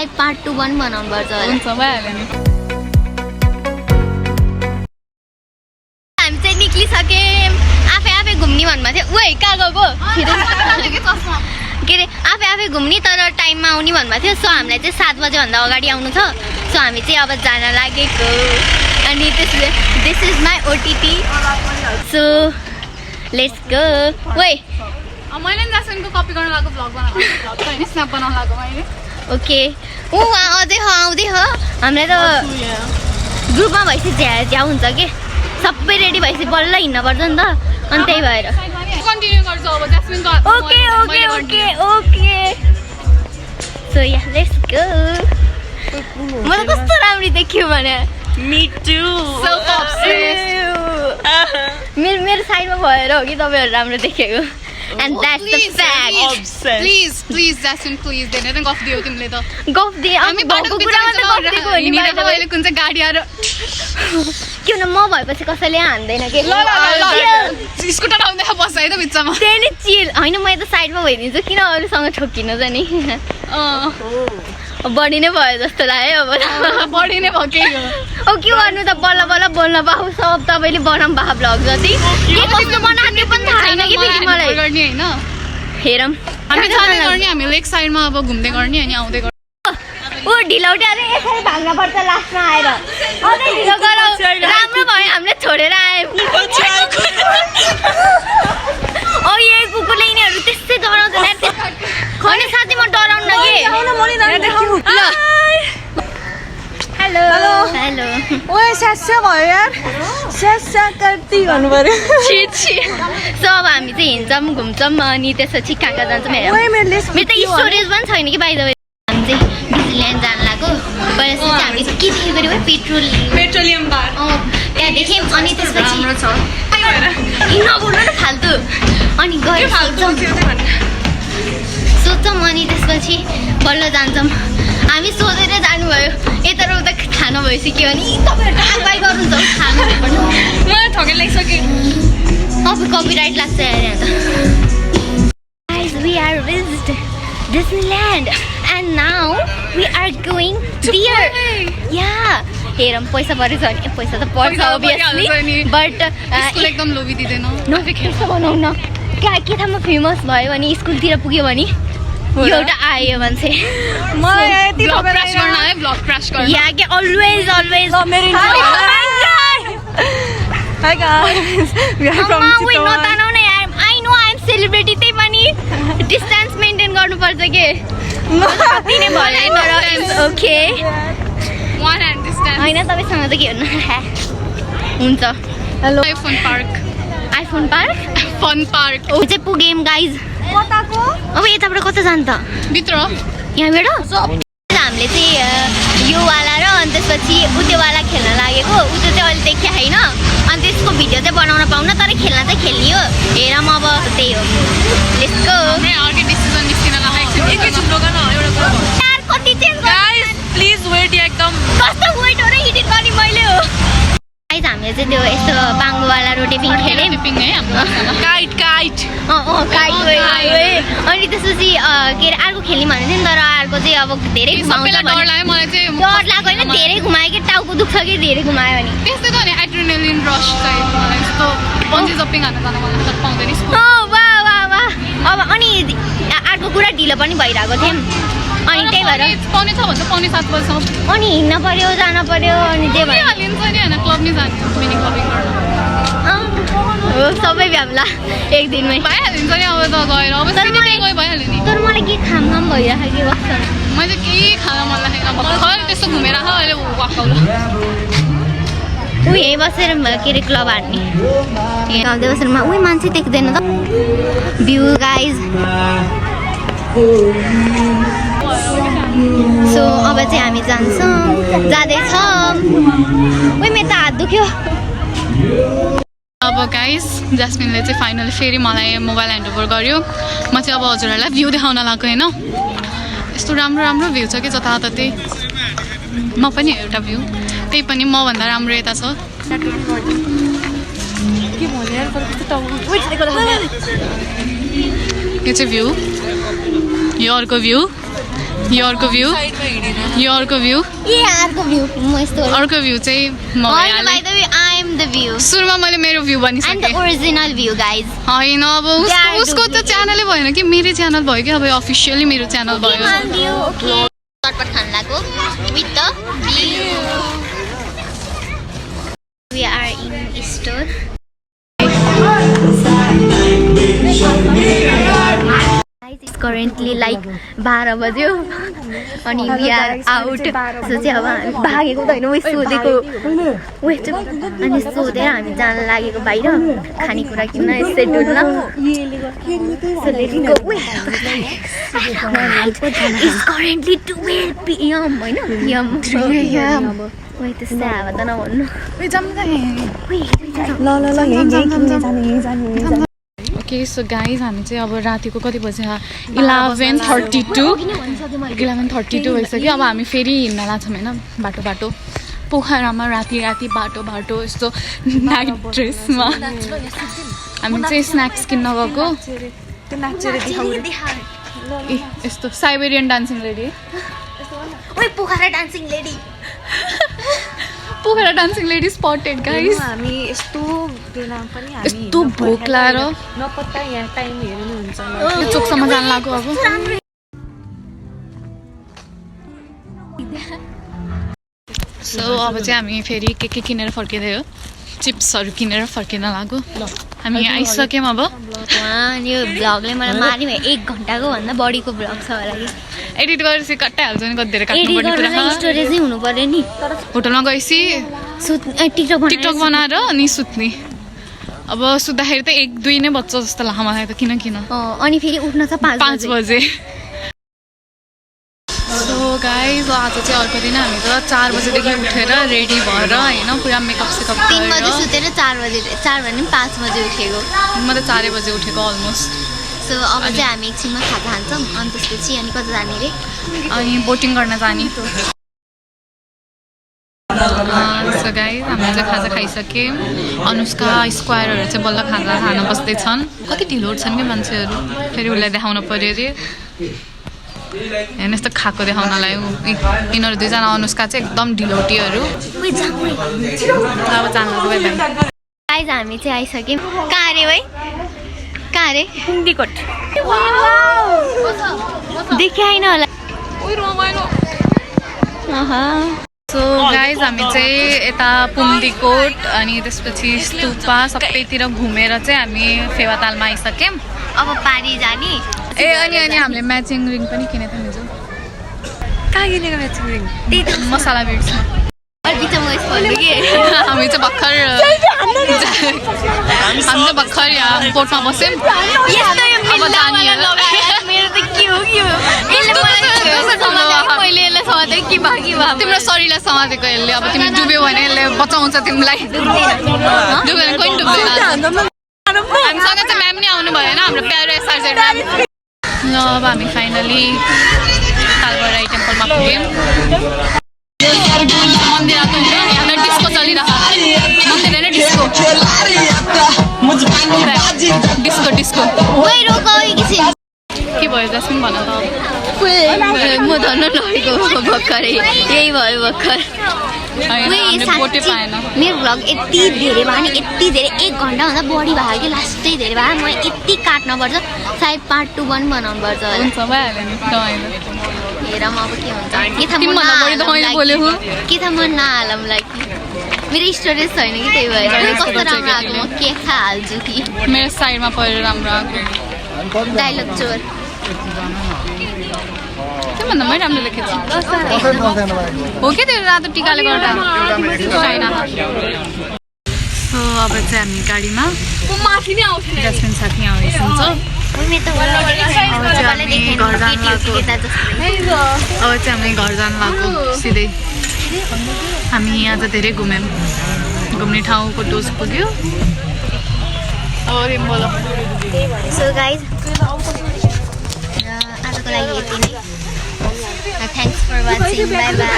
यसलाई पार्ट 2 पनि बनाउनु पर्छ होला हुन्छ भइहाल्यो नि हामी चाहिँ निक्लिसक्यौँ आफै घुम्ने भन्नुभएको थियो ओइ कहाँ गएको के अरे आफै घुम्ने तर टाइममा आउने भन्नुभएको थियो सो हामीलाई चाहिँ 7 बजेभन्दा अगाडि आउनु छ सो हामी चाहिँ अब जान लागेको अनि this is my OTT so let's go ओइ मैले नि जासनको कपी गर्न लागेको भ्लग बनाउनु हैन स्न्याप बनाउन लागेको मैले ओके ऊ अझै आउँदै हो हामीलाई त ग्रुपमा भएपछि झ्या हुन्छ के सबै रेडी भएपछि बल्ल हिँड्न पर्छ नि त अनि त्यही भएर कन्टिन्यू गर्छु अब जास्मिनको ओके सो या लेट्स गो मलाई कस्तो राम्रो देखियो भने Me too. सेल्फ अब्सेस्ड मेरो साइडमा भएर हो कि तपाईँहरू राम्रो देखेको and that's the fact Obsessed. Please jasmine please धेरै नै गफ दियौ तिमीले त गफ दिए हामी बाटो कुरामा त गफ दिएको हो नि अहिले कुन चाहिँ गाडी आएर किन म भएपछि कसैले हान्दैन के ल स्कुटर आउँदै बस्छ है त बिचमा त्यही नै चिल होइन म यता साइडमा भइदिन्छु किन अरूसँग ठोकिनु त नि बढी नै भयो जस्तो लाग्यो अब बढी नै भयो के ओ के गर्नु त बल्ल बल्ल बोल्न पाऊ सब तपाईँले बनाउनु भएको भ्लग जति के कस्तो बनाएको पनि थाहा छैन कि फेरि मलाई गर्ने हैन हेरौँ हामी जाँदै गर्ने हामी लेक साइडमा अब घुम्दै गर्ने अनि आउँदै गर्ने ऊ ढिलौटे अरे यसरी भाग्न पर्छ लास्टमा आएर अझै ढिलो गरौँ राम्रो भयो हामीले छोडेर आयौँ ओ यही कुकुरले यिनीहरू त्यस्तै डराउँछ होइन साथी म डराउन कि हेलो हेलो ओए स्यास्या भयो यार स्यास्या कर्ती भन्नु पर्यो सो अब हामी चाहिँ हिँड्छौँ घुम्छौँ अनि त्यसपछि कहाँ कहाँ जान्छौँ हेरौँ ओए मेरो मेरो त स्टोरेज पनि छैन कि बाहिर हामी चाहिँ डिजनील्यान्ड जान लाग्यो पहिला चाहिँ हामी के देख्यो गऱ्यो पेट्रोलियम बार त्यहाँ देख्यौँ अनि त्यसपछि नबोल्नु न फाल्तु अनि गयो सोध्छौँ अनि त्यसपछि बल्ल जान्छौँ हामी सोधेर जानुभयो यता र उता खानु भइसक्यो अनि तपाईँहरू बाई गर्नुहुन्छ खानु मलाई ठगेर लागिसक्यो अब कपिराइट लाग्छ अरे अन्त Guys, we are visiting Disneyland and now we are going there. Yeah. हेरौँ पैसा परेछ भने पैसा त पर्छ obviously but स्कुल एकदम लोभी दिदैन त्यस्तो बनाउँ न के थाहा म फेमस भयो भने स्कुलतिर पुग्यो भने एउटा आयो मान्छे मलाई यति ब्लग ठगेर क्रस गर्न आयो ब्लग क्रस गर्न या के अलवेज मेरो Hi guys. We are from Chitwan. नतानाउ न यार I know I am celebrity त्यही पनि डिस्टेन्स मेन्टेन गर्नुपर्छ के कति नै भयो तर ओके वान ह्यान्ड डिस्टेन्स होइन तपाईँसँग त के भन्नु हुन्छ Hello. आइफोन पार्क आइफोन पार्क फन पार्क ऊ चाहिँ पुग्यौँ गाइज कताको अब यताबाट कता जान्छ भित्र यहाँबाट हामीले चाहिँ यो वाला र अनि त्यसपछि उत्योवाला खेल्न लागेको ऊ चाहिँ अहिले देखिया छैन अनि त्यसको भिडियो चाहिँ बनाउन पाउन तर खेल्न चाहिँ खेल्ने हो हेरौँ अब त्यही हो लेट्स गो अर्कै डिसिजन निस्किन लागेको एकैछिन रोग न एउटा कुरा भन्नु यार कति चेन्ज गाइस प्लिज वेट एकदम कस्तो वेट हो र एडिट गर्ने मैले हो गाइस हामीले चाहिँ त्यो यस्तो बाङ्गोवाला रोटेपिङ खेल्यौँ टिपिङ है हाम्रो काइट काइट काइट अनि त्यसपछि के अरे अर्को खेल्ने भनेको थियो नि तर अर्को चाहिँ अब धेरै घुमाउँछ सबैलाई डर लाग्यो मलाई चाहिँ डर लाग्यो होइन धेरै घुमायो कि टाउको दुख्छ कि धेरै घुमायो भने त्यस्तै त नि एड्रिनलिन रस चाहिँ मलाई यस्तो बन्जी जम्पिङ हान्न जान मलाई तर पाउँदैन स्कुल वाह अब अनि अर्को कुरा ढिलो पनि भइरहेको थियौँ अनि त्यही भएर पाउने छ भन्छ पाउने 7 बजीसम्म अनि हिँड्न पर्यो जान पर्यो अनि जे भयो हालिन्छ नि होइन क्लब नै जाने मिनी क्लबिङ गर्न हो सबै भ्याम्ला एक दिनमै भइहालिन्छ नि अब त गएर अब तर सिधै मलाई- गयो भइहाल्यो नि तर मलाई के खाम भइरहेको के बस्छ मैले केही खान मन लागेन भर्खर त्यस्तो घुमेर अहिले वाक्काउला ऊ यहीँ बसेर के अरे क्लब हान्ने गाउँदै बसेर उही मान्छे देख्दैन त भ्यू गाइज सो अब चाहिँ हामी जान्छौँ जाँदैछौँ उही मेरो त हात दुख्यो अब गाइस जास्मिनले चाहिँ फाइनली फेरि मलाई मोबाइल ह्यान्डओभर गर्यो म चाहिँ अब हजुरहरूलाई भ्यू देखाउन लाग्यो होइन यस्तो राम्रो राम्रो भ्यू छ कि जताततै म पनि एउटा भ्यू त्यही पनि मभन्दा राम्रो यता छ यो चाहिँ भ्यू यो अर्को भ्यू यो अर्को भ्यू यो अर्को भ्यू ए अर्को भ्यू म यस्तो अर्को भ्यू चाहिँ म होइन by the way I am the view सुरुमा मैले मेरो भ्यू एन्ड भनिसकेँ द ओरिजिनल भ्यू गाइज होइन अब उसको त च्यानलै भएन कि मेरै च्यानल भयो कि अब अफिसियली मेरो च्यानल भयो ओके चटपट खान लाग्यो with the view we are in store It's currently like 12 बज्यो अनि we are out सो चाहिँ अब हामी भागेको त होइन उयो सोधेको वेट अनि सोधेर हामी जान लागेको बाहिर खानेकुरा किन्न schedule so let's go It's currently 12 PM होइन यम ओइ त्यस्तै हावा त नभन्नु ओके सो गाइज हामी चाहिँ अब रातिको कति बजी 11:32 भइसक्यो अब हामी फेरि हिँड्न लाग्छौँ होइन बाटो बाटो पोखरामा राति राति बाटो बाटो यस्तो नाइट ड्रेसमा हामी चाहिँ स्न्याक्स किन्न गएको ए यस्तो साइबेरियन डान्सिङ लेडी ओइ Pokhara dancing lady Pokhara dancing lady spotted guys हामी यस्तो बेला पनि हामी यस्तो भोक लाएर नपत्ता यहाँ टाइम हेर्नुहुन्छ चोकसम्म जान लाग्यो अब सो अब चाहिँ हामी फेरि के किनेर फर्किँदै हो चिप्सहरू किनेर फर्किन लाग्यो हामी आइसक्यौँ अब यो भ्लगले मलाई मार्ने भयो 1 घन्टाको भन्दा बढीको भ्लग छ होला कि एडिट गरेपछि कट्टाइहाल्छ नि कति धेरै एडिट काट्नुपर्ने गर्न कुरा स्टोरेजै हुनु पर्यो नि होटलमा गएपछि टिकटक बनाएर अनि सुत्ने अब सुत्दाखेरि त 1-2 नै बज्छ जस्तो लाग्छ मलाई त किन अनि फेरि उठ्न छ 5 बजे सो गाइज आज चाहिँ अर्को दिन हामी त 4 बजेदेखि उठेर रेडी भएर होइन पुरा मेकअप सेकअप 3 बजे सुतेर 4 बजे 4 भने 5 बजे उठेको म त 4 बजे उठेको अलमोस्ट सो अब चाहिँ हामी एकछिनमा खाजा खान्छौँ अनि त्यसपछि अनि कता जाने रे अनि बोटिङ गर्न जाने सो गाइज हामीले चाहिँ खाजा खाइसक्यौँ अनुष्का स्क्वायरहरू चाहिँ बल्ल खाजा खान बस्दैछन् कति ढिलो उठ्छन् कि मान्छेहरू फेरि उसलाई देखाउनु पर्यो अरे हेर्नु यस्तो खाएको देखाउनलाई यिनीहरू दुईजना अनुष्का चाहिँ एकदम ढिलोटीहरू अब जानु गाइज हामी चाहिँ आइसक्यौँ कहाँ रे भाइ कहाँ रे कुन्दीकोट देखाएन होला सो गाइज हामी चाहिँ यता पुम्दीकोट अनि त्यसपछि स्तुपा सबैतिर घुमेर चाहिँ हामी फेवातालमा आइसक्यौँ अब पारी जाने ए अनि हामीले म्याचिङ रिङ पनि किनेको थियौँ हिजो कहाँ किनेको म्याचिङ रिङ त्यही त मसाला बिट्समा अर्की चाहिँ म यस्तो भन्नु कि हामी चाहिँ भर्खर यहाँ बोटमा बस्यौँ अब जाने मेरो त के हो मैले यसलाई समातेँ कि भयो तिम्रो शरीरलाई समातेको यसले अब तिमी डुब्यो भने यसले बचाउँछ तिमीलाई डुब्यो भने कोही डुब्दैन हामीसँग चाहिँ म्याम नि आउनु भएन हाम्रो प्यारो एसआरजेड म्याम ल अब हामी फाइनली कालबराई टेम्पलमा पुग्यौँ मन्दिर आएको हुन्छ यहाँ डिस्को चलिरहेको मन्दिर होइन डिस्को डिस्को के भयो जसमिन भन त म धन्न लगेको भर्खरै यही भयो भर्खर मेरो भ्लग यति धेरै भयो नि यति धेरै 1 घन्टाभन्दा बढी भयो कि लास्टै धेरै भयो म यति काट्नुपर्छ सायद पार्ट 2 पनि बनाउनु पर्छ हुन्छ भइहाल्यो नि हेरौँ अब के हुन्छ के थाहा म नहालौँलाई मेरो स्टोरेज छैन कि त्यही भएर कस्तो राम्रो आएको म के हाल्छु कि मेरो साइडमा परेर राम्रो आएको डाइलग चोर के भन्दा मैले राम्रो लेखेको छु हो कि त्यो रातो टिकाले गर्दा छैन सो अब चाहिँ हामी गाडीमा जसमिन साथी आउँदैछ अब चाहिँ हामी घर जान लाग्यो सिधै हामी यहाँ त धेरै घुम्यौँ घुम्ने ठाउँको टोच पुग्यो सो गाइज आजको लागि यति नै thanks for watching bye by